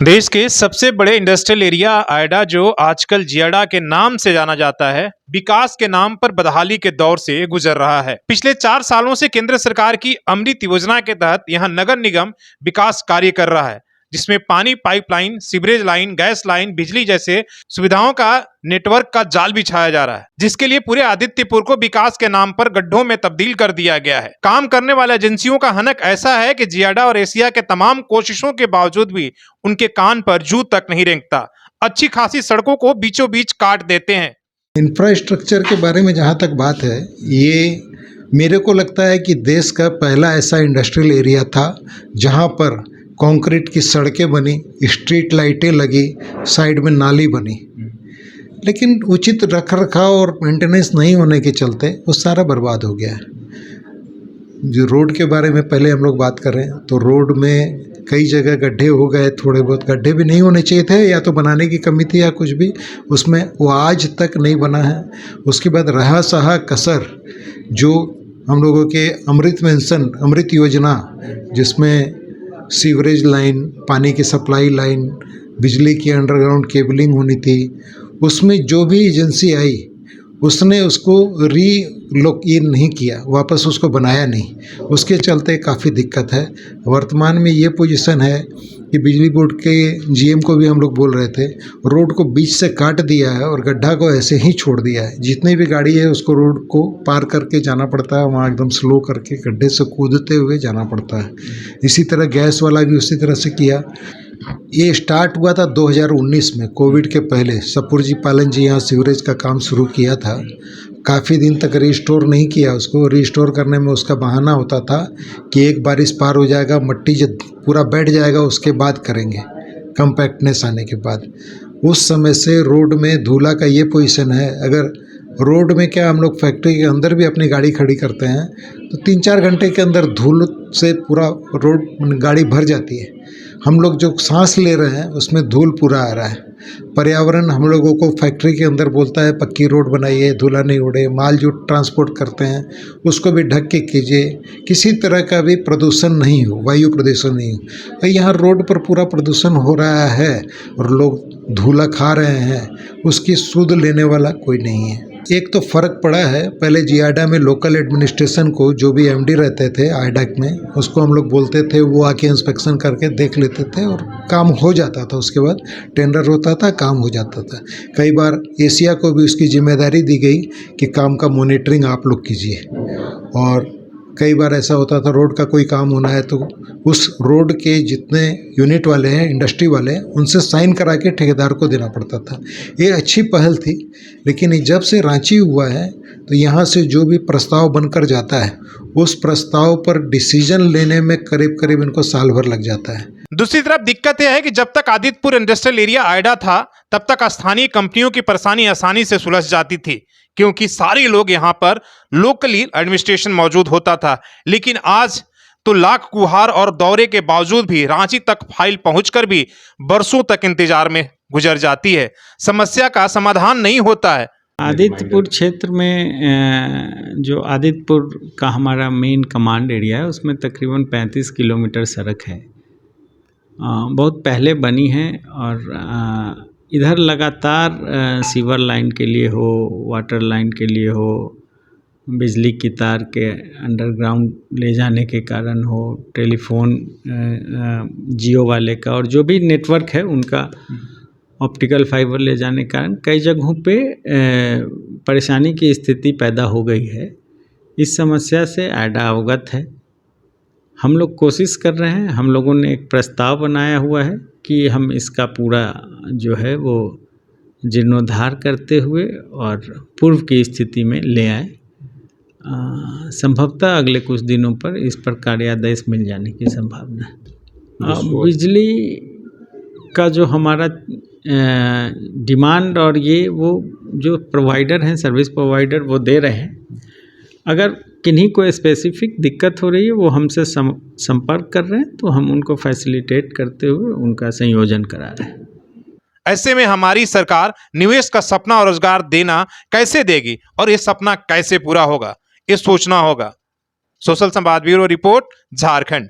देश के सबसे बड़े इंडस्ट्रियल एरिया आयडा, जो आजकल जियाडा के नाम से जाना जाता है, विकास के नाम पर बदहाली के दौर से गुजर रहा है। पिछले 4 सालों से केंद्र सरकार की अमृत योजना के तहत यहां नगर निगम विकास कार्य कर रहा है, जिसमें पानी pipeline, sewerage line, gas line, बिजली जैसे सुविधाओं का नेटवर्क का जाल बिछाया जा रहा है, जिसके लिए पूरे आदित्यपुर को विकास के नाम पर गड्ढों में तब्दील कर दिया गया है। काम करने वाले एजेंसियों का हनक ऐसा है कि जियाडा और एशिया के तमाम कोशिशों के बावजूद भी उनके कान पर जू तक नहीं रेंगता। अच्छी खासी सड़कों को बीचों बीच काट देते हैं। इंफ्रास्ट्रक्चर के बारे में जहाँ तक बात है, ये मेरे को लगता है कि देश का पहला ऐसा इंडस्ट्रियल एरिया था जहाँ पर कंक्रीट की सड़कें बनी, स्ट्रीट लाइटें लगी, साइड में नाली बनी, लेकिन उचित रख रखाव और मेंटेनेंस नहीं होने के चलते वो सारा बर्बाद हो गया है। जो रोड के बारे में पहले हम लोग बात कर रहे हैं, तो रोड में कई जगह गड्ढे हो गए, थोड़े बहुत गड्ढे भी नहीं होने चाहिए थे, या तो बनाने की कमी थी या कुछ भी, उसमें वो आज तक नहीं बना है। उसके बाद रहा सहा कसर, जो हम लोगों के अमृत योजना, जिसमें सीवरेज लाइन, पानी की सप्लाई लाइन, बिजली की अंडरग्राउंड केबलिंग होनी थी, उसमें जो भी एजेंसी आई उसने उसको रीलोकेट नहीं किया, वापस उसको बनाया नहीं। उसके चलते काफ़ी दिक्कत है। वर्तमान में ये पोजीशन है कि बिजली बोर्ड के जीएम को भी हम लोग बोल रहे थे, रोड को बीच से काट दिया है और गड्ढा को ऐसे ही छोड़ दिया है। जितनी भी गाड़ी है उसको रोड को पार करके जाना पड़ता है, वहाँ एकदम स्लो करके गड्ढे से कूदते हुए जाना पड़ता है। इसी तरह गैस वाला भी उसी तरह से किया। ये स्टार्ट हुआ था 2019 में, कोविड के पहले। सपुरजी पालन जी यहाँ सीवरेज का काम शुरू किया था। काफ़ी दिन तक रिस्टोर नहीं किया उसको। रिस्टोर करने में उसका बहाना होता था कि एक बारिश पार हो जाएगा, मट्टी जब पूरा बैठ जाएगा उसके बाद करेंगे, कम्पैक्टनेस आने के बाद। उस समय से रोड में धूला का ये पोजीशन है। अगर रोड में क्या, हम लोग फैक्ट्री के अंदर भी अपनी गाड़ी खड़ी करते हैं तो 3-4 घंटे के अंदर धूल से पूरा रोड, गाड़ी भर जाती है। हम लोग जो सांस ले रहे हैं उसमें धूल पूरा आ रहा है। पर्यावरण हम लोगों को फैक्ट्री के अंदर बोलता है पक्की रोड बनाइए, धूला नहीं उड़े। माल जो ट्रांसपोर्ट करते हैं उसको भी ढक के कीजिए, किसी तरह का भी प्रदूषण नहीं हो, वायु प्रदूषण नहीं हो। तो यहाँ रोड पर पूरा प्रदूषण हो रहा है और लोग धूला खा रहे हैं, उसकी सुध लेने वाला कोई नहीं है। एक तो फ़र्क पड़ा है, पहले जियाडा में लोकल एडमिनिस्ट्रेशन को, जो भी एमडी रहते थे आयडाक में, उसको हम लोग बोलते थे, वो आके इंस्पेक्शन करके देख लेते थे और काम हो जाता था। उसके बाद टेंडर होता था, काम हो जाता था। कई बार एशिया को भी उसकी जिम्मेदारी दी गई कि काम का मॉनिटरिंग आप लोग कीजिए। और कई बार ऐसा होता था, रोड का कोई काम होना है तो उस रोड के जितने यूनिट वाले हैं, इंडस्ट्री वाले हैं, उनसे साइन करा के ठेकेदार को देना पड़ता था। ये अच्छी पहल थी, लेकिन जब से रांची हुआ है तो यहाँ से जो भी प्रस्ताव बनकर जाता है, उस प्रस्ताव पर डिसीजन लेने में करीब करीब इनको साल भर लग जाता है। दूसरी तरफ दिक्कत यह है कि जब तक आदित्यपुर इंडस्ट्रियल एरिया आयडा था, तब तक स्थानीय कंपनियों की परेशानी आसानी से सुलझ जाती थी, क्योंकि सारे लोग यहाँ पर लोकली एडमिनिस्ट्रेशन मौजूद होता था। लेकिन आज तो लाख गुहार और दौरे के बावजूद भी रांची तक फाइल पहुंचकर भी बरसों तक इंतजार में गुजर जाती है। समस्या का समाधान नहीं होता है। आदित्यपुर क्षेत्र में जो आदित्यपुर का हमारा मेन कमांड एरिया है, उसमें तकरीबन 35 किलोमीटर सड़क है। बहुत पहले बनी है और इधर लगातार सीवर लाइन के लिए हो, वाटर लाइन के लिए हो, बिजली की तार के अंडरग्राउंड ले जाने के कारण हो, टेलीफोन जियो वाले का और जो भी नेटवर्क है उनका ऑप्टिकल फाइबर ले जाने के कारण कई जगहों पे परेशानी की स्थिति पैदा हो गई है। इस समस्या से आयडा अवगत है। हम लोग कोशिश कर रहे हैं, हम लोगों ने एक प्रस्ताव बनाया हुआ है कि हम इसका पूरा जो है वो जीर्णोद्धार करते हुए और पूर्व की स्थिति में ले आए। संभवतः अगले कुछ दिनों पर इस पर कार्यादेश मिल जाने की संभावना है। बिजली का जो हमारा डिमांड और ये वो जो प्रोवाइडर हैं, सर्विस प्रोवाइडर, वो दे रहे हैं। अगर किन्हीं को स्पेसिफिक दिक्कत हो रही है, वो हमसे संपर्क कर रहे हैं, तो हम उनको फैसिलिटेट करते हुए उनका संयोजन करा रहे हैं। ऐसे में हमारी सरकार निवेश का सपना और रोजगार देना कैसे देगी और ये सपना कैसे पूरा होगा, ये सोचना होगा। सोशल संवाद ब्यूरो रिपोर्ट, झारखंड।